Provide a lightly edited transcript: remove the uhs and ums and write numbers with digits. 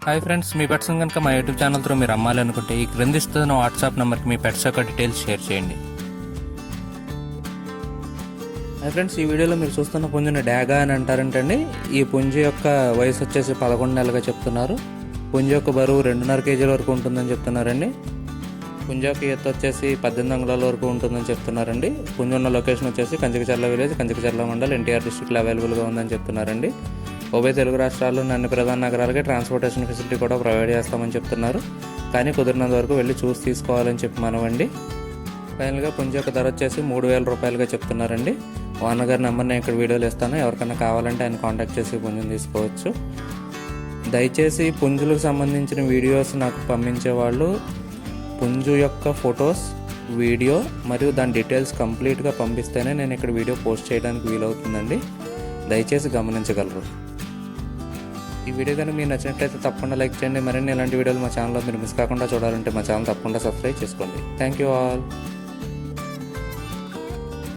Hi friends, మీ pets కనుక మా YouTube channel through మీరు అమ్మాలి అనుకుంటే ఈ క్రింది ఇస్తున్న వాట్సాప్ నెంబర్కి మీ పెట్స్ యొక్క డీటెయిల్స్ షేర్ చేయండి. హాయ్ ఫ్రెండ్స్, ఈ వీడియోలో మీరు చూస్తున్న పుంజుని డాగా అని అంటారంటండి. ఈ పుంజు యొక్క వయసు వచ్చేసి 11 నెలలుగా చెప్తున్నారు. పుంజు యొక్క బరువు 2.5 కేజీల వరకు ఉంటుందని చెప్తున్నారండి. పుంజు యొక్క ఎత్తు వచ్చేసి 18 అంగుళాల వరకు ఉంటుందని చెప్తున్నారండి. పుంజు ఉన్న లొకేషన్ వచ్చేసి కంచికచర్ల విలేజ్, కంచికచర్ల మండల్, ఎన్టీఆర్ డిస్ట్రిక్ట్లో అవైలబుల్గా ఉందని చెప్తున్నారండి. ఉభయ తెలుగు రాష్ట్రాల్లోని అన్ని ప్రధాన నగరాలకి ట్రాన్స్పోర్టేషన్ ఫెసిలిటీ కూడా ప్రొవైడ్ చేస్తామని చెప్తున్నారు. కానీ కుదిరినంత వరకు వెళ్ళి చూసి తీసుకోవాలని చెప్పి మనవండి. ఫైనల్గా పుంజు యొక్క ధర వచ్చేసి 3,000 రూపాయలుగా చెప్తున్నారండి. ఓనర్ గారి నెంబర్ నేను ఇక్కడ వీడియోలో ఇస్తాను. ఎవరికైనా కావాలంటే ఆయన కాంటాక్ట్ చేసి పుంజుని తీసుకోవచ్చు. దయచేసి పుంజులకు సంబంధించిన వీడియోస్ నాకు పంపించేవాళ్ళు పుంజు యొక్క ఫొటోస్, వీడియో మరియు దాని డీటెయిల్స్ కంప్లీట్గా పంపిస్తేనే నేను ఇక్కడ వీడియో పోస్ట్ చేయడానికి వీలవుతుందండి. దయచేసి గమనించగలరు. ఈ వీడియో కానీ మీకు నచ్చినట్లయితే తప్పకుండా లైక్ చేయండి. మరిన్ని ఇలాంటి వీడియోలు మా ఛానల్లో మీరు మిస్ కాకుండా చూడాలంటే మా ఛానల్ తప్పకుండా సబ్స్క్రైబ్ చేసుకోండి. Thank you all.